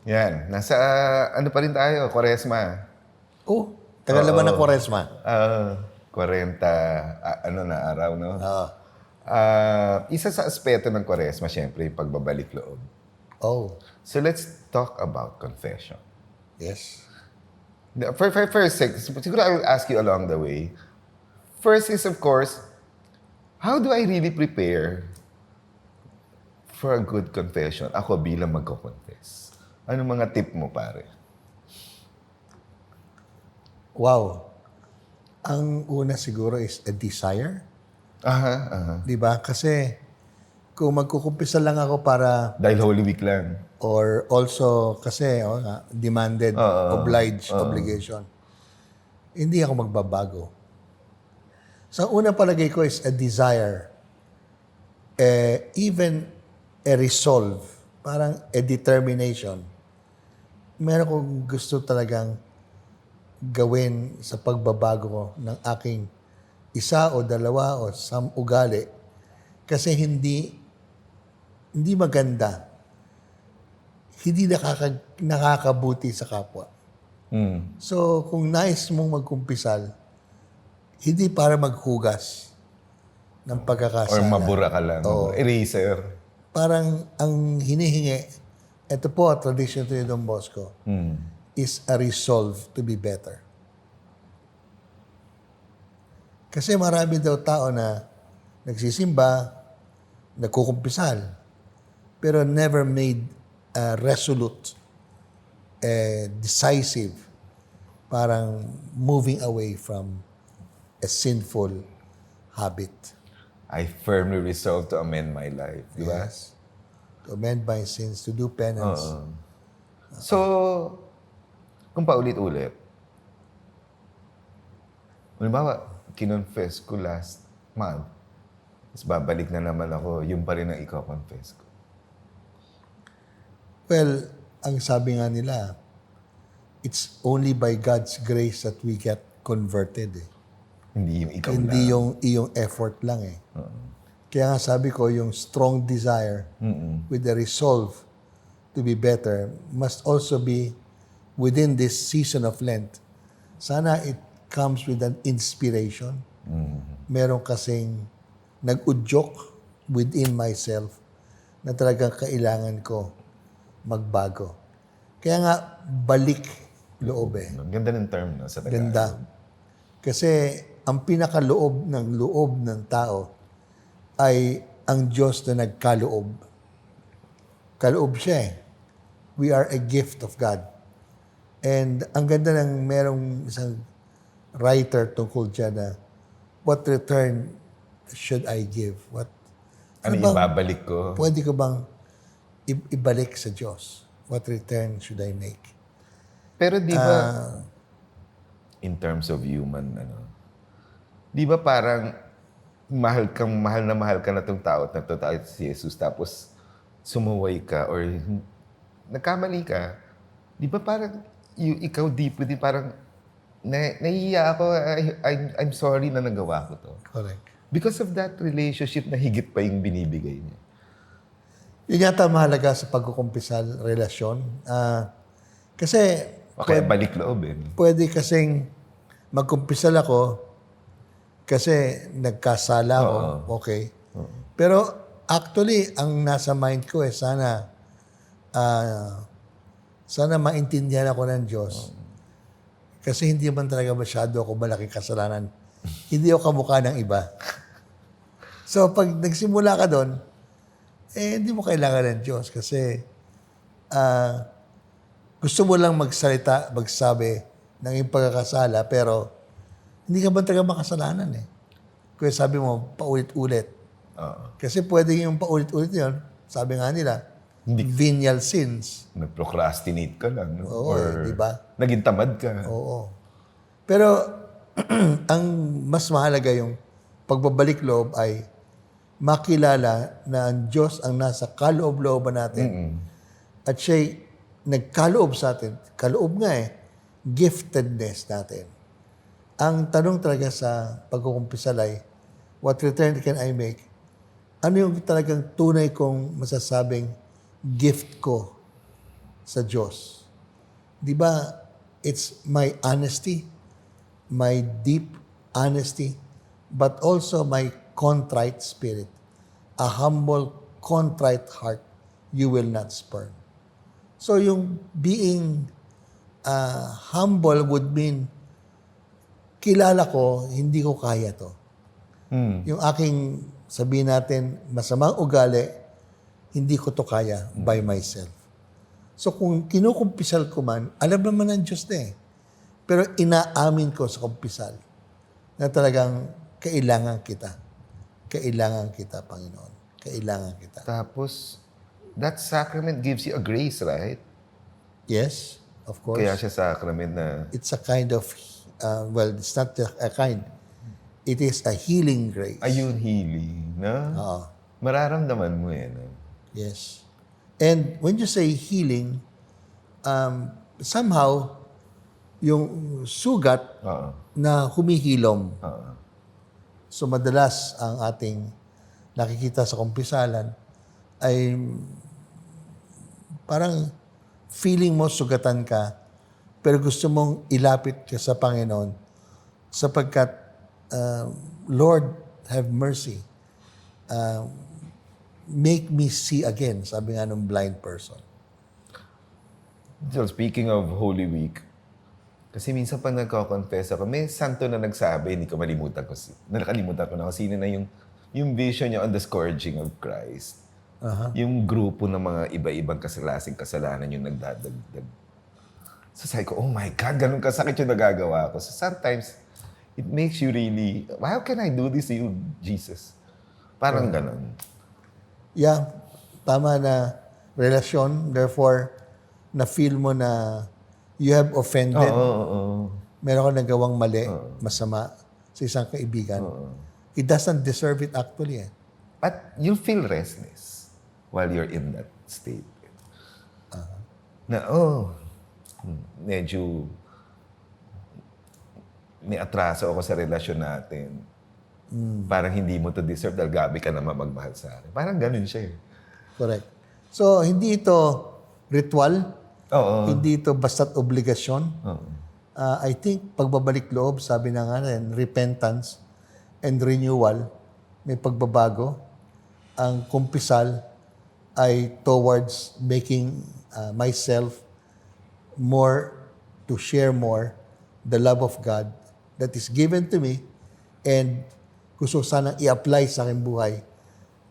Yan, nasa ano pa rin tayo, Kwaresma. Oh, tagal naman ng Kwaresma. 40, ano na araw, no? Oo. Isa sa aspeto ng Kwaresma, syempre, yung pagbabalik loob. Oh, So let's talk about confession. yes. First, siguro I will ask you along the way. First is, of course, how do I really prepare for a good confession? Ako bilang magko-confess. Ano mga tip mo, pare? Wow. Ang una siguro is a desire. Aha. Di ba? Kasi kung magkukumpisa lang ako para, Dahil Holy Week lang. or also kasi demanded, obliged, obligation, hindi ako magbabago. So, ang unang palagay ko is a desire. Even a resolve. Parang a determination. Meron kong gusto talagang gawin sa pagbabago ko ng aking isa o dalawa o ugali. Kasi hindi maganda. Hindi nakakabuti sa kapwa. So, kung nais mong magkumpisal, hindi para maghugas ng Or pagkakasala. mabura ka lang. Oo. Eraser. Parang ang hinihingi, ito po, tradition to Don Bosco, is a resolve to be better. Kasi marami daw tao na nagsisimba, nagkukumpisal, pero never made a resolute, decisive, parang moving away from a sinful habit. I firmly resolve to amend my life. Di ba? Yes. To amend my sins, to do penance. So, kung paulit-ulit, halimbawa, kinonfess ko last month, tapos babalik na naman ako, yun pa rin ang ikaw-confess ko. Well, ang sabi nga nila, it's only by God's grace that we get converted. Hindi yung ikaw Hindi lang. yung iyong effort lang eh. Kaya nga sabi ko, yung strong desire with the resolve to be better must also be within this season of Lent. Sana it comes with an inspiration. Meron kasing nag-udyok within myself na talagang kailangan ko magbago. Kaya nga, balik loob eh. Ang ganda ng term, no? Sa Tagalog. Ganda. Kasi ang pinakaloob ng tao ay ang Diyos na nagkaloob. Kaloob siya eh. We are a gift of God. And ang ganda ng merong isang writer tungkol dyan na, what return should I give? Ano bang- ibabalik ko? Pwede ko bang ibalik sa Diyos? What return should I make? Pero di ba, in terms of human, di ba parang mahal ka na itong tao at nagtotoo si Jesus, tapos sumuway ka or nagkamali ka, di ba parang ikaw deep within, parang nahihiya ako, I'm sorry na nagawa ko to. Correct. Because of that relationship na higit pa yung binibigay niya. Yun yata mahalaga sa pagkukumpisal, relasyon. Kasi O kaya balik loob eh. pwede kasing magkumpisal ako kasi nagkasala ako, okay. Pero actually, ang nasa mind ko sana maintindihan ako ng Diyos. Kasi hindi man talaga masyado ako malaking kasalanan. Hindi ako kamukha ng iba. So, pag nagsimula ka doon, hindi mo kailangan ng Diyos kasi gusto mo lang magsabi ng iyong pagkakasala, pero hindi ka ba talaga makasalanan eh. Kaya sabi mo, paulit-ulit. Kasi pwede yung paulit-ulit yun, sabi nga nila, venial sins. Nag-procrastinate ka lang. No? Oo, di ba? Naging tamad ka. Oo. Pero ang mas mahalaga yung pagbabalik loob ay makilala na ang Diyos ang nasa kaloob-looban natin. At siya'y nagkaloob sa atin. Kaloob nga eh. Giftedness natin. Ang tanong talaga sa pagkukumpisal ay, what return can I make? Ano yung talagang tunay kong masasabing gift ko sa Diyos. Di ba, it's my honesty, my deep honesty, but also my contrite spirit. A humble, contrite heart, you will not spurn. So yung being humble would mean, kilala ko, hindi ko kaya to. Yung aking, sabihin natin, masamang ugali, hindi ko to kaya by myself. So kung kinukumpisal ko man, alam naman ng Diyos na eh. Pero inaamin ko sa kumpisal na talagang kailangan kita. Kailangan kita, Panginoon. Kailangan kita. Tapos, that sacrament gives you a grace, right? Yes, of course. Kaya siya sacrament na, It's a kind of, well, it's not a kind. It is a healing grace. ayun, healing, na? Oo. Mararamdaman mo yan. Yes. And when you say healing, somehow, yung sugat Oo. na humihilom. Oo. So madalas ang ating nakikita sa kumpisalan ay parang feeling mo sugatan ka, pero gusto mong ilapit ka sa Panginoon sapagkat, Lord, have mercy. Make me see again, sabi nga ng blind person. So, speaking of Holy Week, kasi minsan pag nagko-confess ako, may santo na nagsabi, hindi ko malimutan ko, nakalimutan ko na kung sino na yung vision niya on the scourging of Christ. Yung grupo ng mga iba-ibang kasalanan yung nagdadagdag. So sabi ko, oh my God, ganun kasakit yung nagagawa ko. So sometimes, it makes you really, how can I do this to you, Jesus? Parang ganun. Yeah, tama na relasyon. Therefore, na-feel mo na you have offended. Oo. Meron ka nagawang mali, masama sa isang kaibigan. He doesn't deserve it actually. Eh. But you feel restless while you're in that state. Na, medyo may atraso ako sa relasyon natin. Parang hindi mo to deserve dahil gabi ka naman magmahal sa akin. Parang ganun siya eh. Correct. So, hindi ito ritual. Oo. Hindi ito basta't obligasyon. I think pagbabalik loob, sabi na nga rin, repentance and renewal, may pagbabago. Ang kumpisal ay towards making myself more, to share more, the love of God that is given to me and gusto sanang i-apply sa aking buhay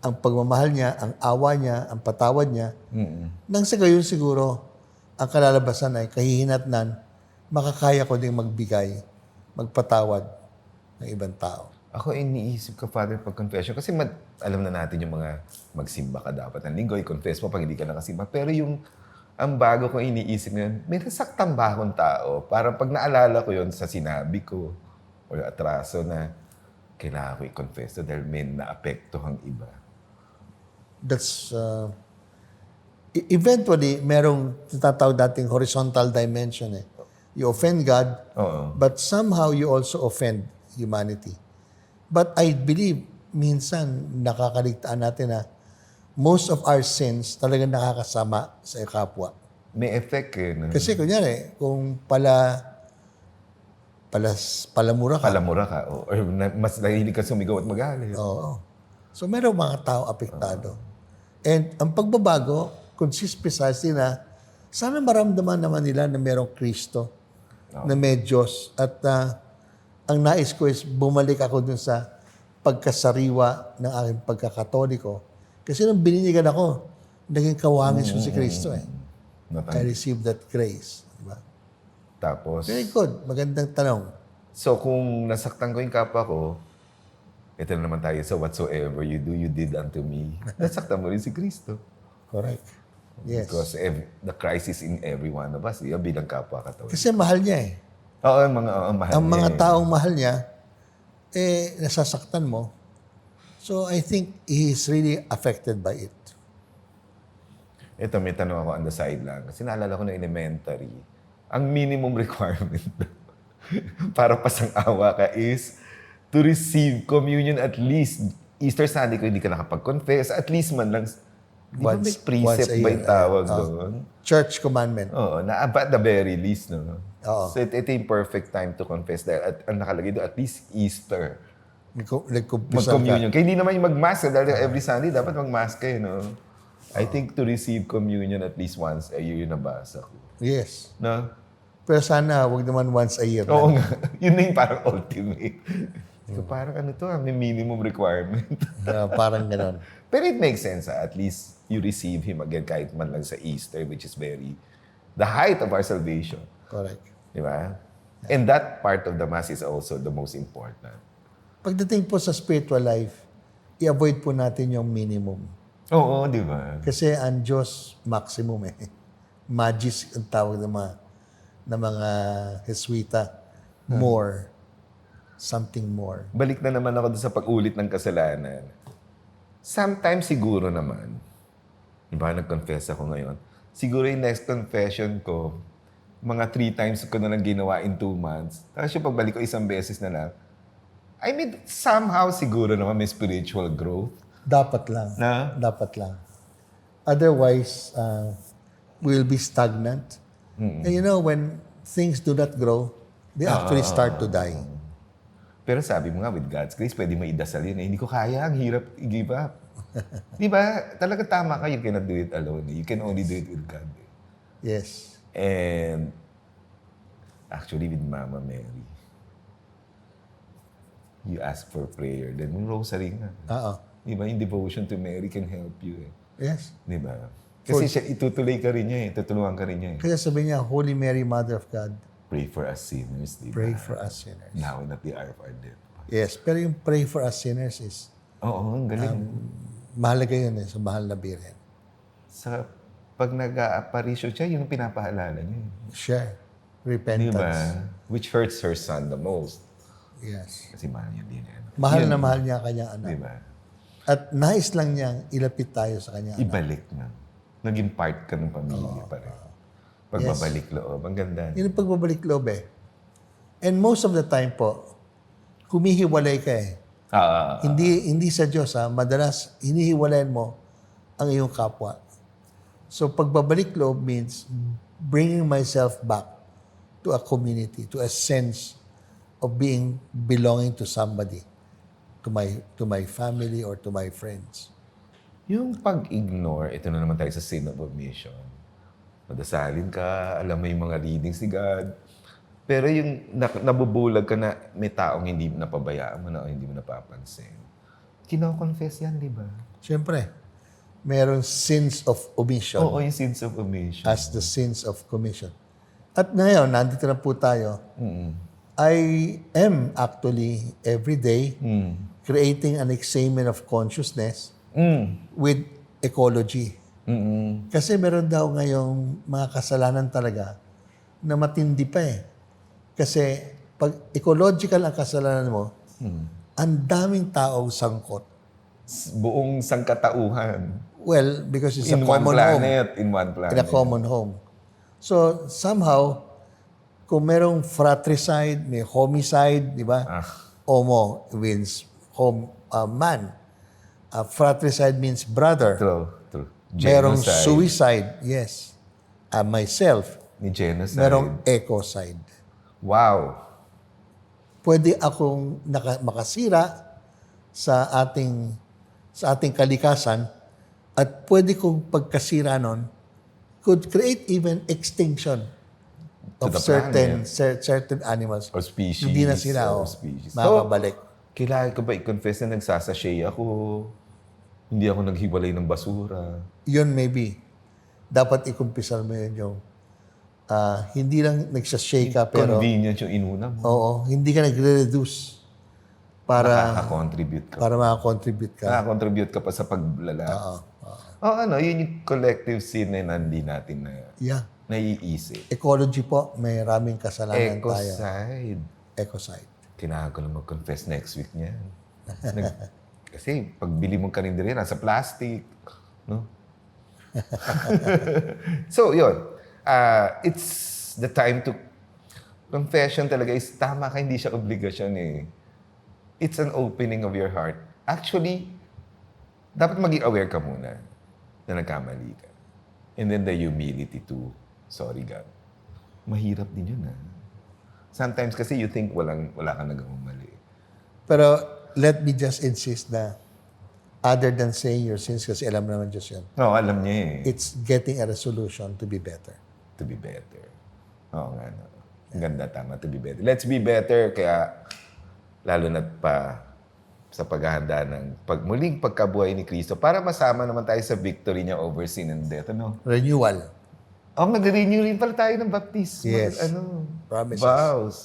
ang pagmamahal niya, ang awa niya, ang patawad niya. Nang sa gayon siguro, ang kalalabasan ay kahihinatnan, makakaya ko ding magbigay, magpatawad ng ibang tao. Ako iniisip ko, Father, pag confession. Kasi alam na natin yung mga magsimba ka dapat ng linggo, i-confess mo pag hindi ka nakasimba. Pero ang bago ko iniisip ngayon, may nasaktan ba akong tao? Parang pag naalala ko yon sa sinabi ko o atraso na kailangan ko i-confess to dahil may naapektuhang iba. That's, eventually, merong tinatawag dating horizontal dimension eh. You offend God, but somehow you also offend humanity. But I believe, minsan, nakakaligtaan natin na most of our sins talagang nakakasama sa kapwa. May effect eh. No? Kasi kunyari, kung palamura ka. Palamura ka. Or mas nahilig ka sumigaw at magalit. Oo. So merong mga tao apektado. And ang pagbabago, consists precisely na sana maramdaman naman nila na merong Kristo, na may Diyos. At ang nais ko is bumalik ako dun sa pagkasariwa ng aking pagkakatoliko. Kasi nung bininigan ako, naging kawangis ko si Kristo eh. I received that grace. Diba? Tapos, Very good. Magandang tanong. so kung nasaktan ko yung kapwa ko, ito na naman tayo sa whatsoever you do, you did unto me. Nasaktan mo rin si Kristo. Correct. Yes. Because the crisis in every one of us, bilang kapwa katawan. Kasi mahal niya eh. Oo, mahal Ang mga niya eh. taong mahal niya, nasasaktan mo. So I think he is really affected by it. Ito, may tanong ako on the side lang. Kasi naalala ko na elementary, ang minimum requirement para pasang-awa ka is to receive communion at least. Easter Sunday ko hindi ka nakapag-confess, at least man lang Di ba may once precept a ba year. yung tawag Oo. doon? Church commandment. Oo, na at the very least, no? Oo. So, ito yung perfect time to confess dahil ang nakalagay doon, at least Easter. Nagkumpisal ka. Mag-communion. Kaya hindi naman yung mag-mass. Dahil every Sunday, dapat mag-mass kayo, no? I think to receive communion at least once a year, nabasa ko. Yes. No? Pero sana, wag naman once a year. Oo nga. Yun na yung parang ultimate. So, parang ano to, may minimum requirement. Parang ganon. Pero it makes sense, at least you receive Him again kahit man lang sa Easter, which is the height of our salvation. Correct. Di ba? And that part of the Mass is also the most important. Pagdating po sa spiritual life, i-avoid po natin yung minimum. Oo, di ba? Kasi ang Diyos, maximum eh. Magis ang tawag ng mga Jesuita. More. Something more. Balik na naman ako doon sa pag-ulit ng kasalanan. Sometimes siguro naman, di ba, nag-confess ako ngayon, siguro yung next confession ko, mga 3 times ko na lang ginawa in 2 months. Tapos yung pagbalik ko 1 beses na lang, I mean, somehow siguro naman may spiritual growth. Dapat lang. Na? Dapat lang. Otherwise, we'll be stagnant. And you know, when things do not grow, they actually start to die. Pero sabi mo nga, with God's grace, pwede mo idasal yun. Hindi ko kaya, ang hirap i-give up. Di ba? Talaga tama ka, you cannot do it alone. You can only do it with God. Yes. And actually with Mama Mary, you ask for prayer. Then yung rosary nga. Oo. Di ba? Yung devotion to Mary can help you eh. Yes. Di ba? Kasi siya, itutuloy ka rin niya eh. Tutulungan ka rin niya eh. Kaya sabi niya, Holy Mary, Mother of God, Pray for us sinners, di ba? pray for us sinners. Now and at the hour of our death. Yes, pero yung pray for us sinners is, Oo, ang galing. mahalaga yun eh, sa mahal na birin. Sa pag nag-a-apparisyo siya, yun ang pinapahalala niya. Share. Di Repentance. ba? Which hurts her son the most. Yes. Kasi mahal niya din. Mahal Yun, na mahal niya ang kanyang anak. Di ba? At nais lang niyang ilapit tayo sa kanyang anak. Ibalik na. Naging part ka ng pamilya pa rin. Pagbabalik loob. Ang ganda. Yun ang pagbabalik loob eh. And most of the time po, humihiwalay ka eh. Hindi sa Diyos ha, madalas hinihiwalayan mo ang iyong kapwa. So pagbabalik loob means bringing myself back to a community, to a sense of belonging to somebody, to my family or to my friends. Yung pag-ignore, ito na naman tayo sa sin of omission. Madasalin ka, alam mo yung mga readings ni God. Pero yung nabubulag ka na may taong hindi mo napabayaan mo na o hindi mo napapansin. Kino-confess yan, di ba? Siyempre, merong sins of omission Oo, yung sins of omission. as the sins of commission. At ngayon, nandito na po tayo. I am actually every day creating an examen of consciousness with ecology. Kasi meron daw ngayong mga kasalanan talaga na matindi pa eh. Kasi pag ecological ang kasalanan mo, ang daming taong sangkot. Buong sangkatauhan. Well, because it's In a one common home. planet. In one planet. In a common home. So, somehow, kung merong fratricide, may homicide, di ba? Homo means man. Fratricide means brother. True. Merong Genocide. suicide, yes. Myself, Ni genocide. merong ecocide. Wow. Pwede akong makasira sa ating kalikasan at pwede kong pagkasira nun could create even extinction To of the certain animals. Or species. Hindi na sila Or species. makabalik. Kailangan ko ba i-confess na nagsasashay ako? Hindi ako naghiwalay ng basura. Yun maybe. Dapat ikumpisal mo yun yung hindi lang nagsashake ka pero Convenient yung inuna mo. oo, hindi ka nagre-reduce para Nakaka-contribute ka. makakontribute ka. Nakaka-contribute ka pa sa paglalala. Yun yung collective sin na hindi natin Yeah. naiisip. Ecology po, may raming kasalanan tayo. Ecocide. Ecocide. Kailangan ko na mag-confess next week niyan. Kasi pagbili mong karinderya, nasa plastic. No? So, yun. It's the time to... Confession talaga is tama ka, hindi siya obligasyon eh. It's an opening of your heart. Actually, dapat maging aware ka muna. na nagkamali ka. And then the humility to, sorry God. Mahirap din yun, Sometimes kasi you think wala kang nagawang mali. Pero let me just insist na other than saying your sins, kasi alam naman Diyos yun, No, alam niya it's getting a resolution to be better. To be better. Oo nga, no. Ang ganda, tama, to be better. Let's be better, kaya lalo na pa sa paghahanda ng muling pagkabuhay ni Kristo para masama naman tayo sa victory niya over sin and death. Ano? Renewal. Nag-renew rin pala tayo ng baptism. Yes. Promises. Vows.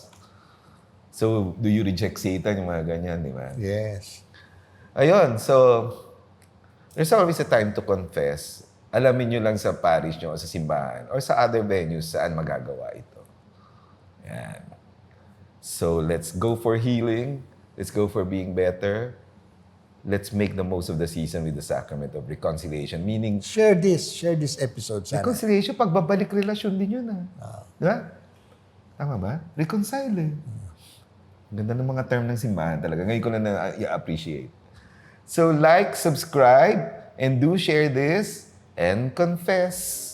So, do you reject Satan? Yung mga ganyan, di ba? Yes. Ayun, so, there's always a time to confess. Alamin nyo lang sa parish nyo o sa simbahan or sa other venues saan magagawa ito. Yan. So, let's go for healing. Let's go for being better. Let's make the most of the season with the sacrament of reconciliation. Meaning, Share this episode sana. reconciliation, pagbabalik relasyon din yun, Di ba? Tama ba? Reconcile, Ang ganda ng mga term ng simbahan talaga. Ngayon ko na na-appreciate. So, like, subscribe, and do share this, and confess.